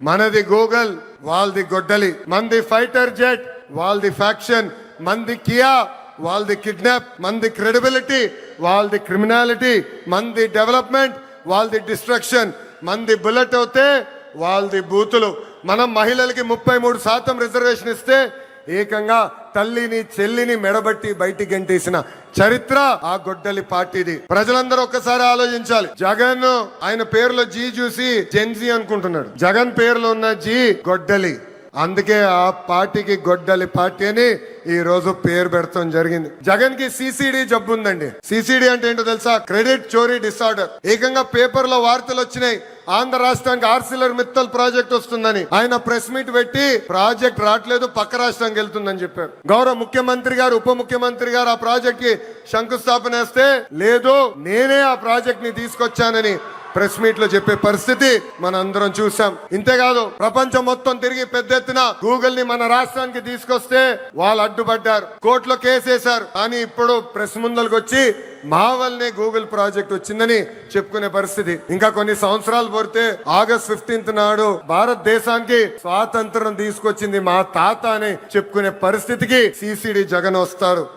మనది గూగుల్, వాళ్ళది గొడ్డలి. మంది ఫైటర్ జెట్, వాళ్ళది ఫ్యాక్షన్. మంది కియా, వాళ్ళది కిడ్నాప్. మంది క్రెడిబిలిటీ, వాళ్ళది క్రిమినాలిటీ. మంది డెవలప్మెంట్, వాళ్ళది డిస్ట్రక్షన్. మంది బుల్లెట్ అవుతే వాళ్ళది బూతులు. మనం మహిళలకి 33% రిజర్వేషన్ ఇస్తే ఏకంగా తల్లిని చెల్లిని మెడబట్టి బయటికి గంటేసిన చరిత్ర ఆ గొడ్డలి పార్టీది. ప్రజలందరూ ఒక్కసారి ఆలోచించాలి. జగన్ ఆయన పేరులో జీ చూసి జెన్జీ అనుకుంటున్నాడు. జగన్ పేరులో ఉన్న జీ గొడ్డలి. అందుకే ఆ పార్టీకి గొడ్డలి పార్టీ అని ఈ రోజు పేరు పెడతాం జరిగింది. జగన్ కి సిసిడి జబ్బు ఉందండి. సిసిడి అంటే ఏంటో తెలుసా? క్రెడిట్ చోరీ డిసార్డర్. ఏకంగా పేపర్ లో వార్తలు వచ్చినాయి, ఆంధ్ర రాష్ట్రానికి ఆర్సిలర్ మిత్తల్ ప్రాజెక్ట్ వస్తుందని. ఆయన ప్రెస్ మీట్ పెట్టి ప్రాజెక్ట్ రావట్లేదు, పక్క రాష్ట్రానికి వెళ్తుందని చెప్పారు. గౌరవ ముఖ్యమంత్రి గారు, ఉప ముఖ్యమంత్రి గారు ఆ ప్రాజెక్ట్ కి శంకుస్థాపన వేస్తే లేదు నేనే ఆ ప్రాజెక్ట్ ని తీసుకొచ్చానని ప్రెస్ మీట్ లో చెప్పే పరిస్థితి మన అందరం చూసాం. ఇంతేకాదు ప్రపంచం మొత్తం తిరిగి పెద్ద ఎత్తున గూగుల్ ని మన రాష్ట్రానికి తీసుకొస్తే వాళ్ళు అడ్డుపడ్డారు, కోర్టులో కేసేశారు. కానీ ఇప్పుడు ప్రెస్ ముందరకు వచ్చి మా వల్లనే గూగుల్ ప్రాజెక్ట్ వచ్చిందని చెప్పుకునే పరిస్థితి. ఇంకా కొన్ని సంవత్సరాలు పోతే ఆగస్ట్ 15 నాడు భారతదేశానికి స్వాతంత్రం తీసుకొచ్చింది మా తాత అని చెప్పుకునే పరిస్థితికి సిసిడి జగన్ వస్తారు.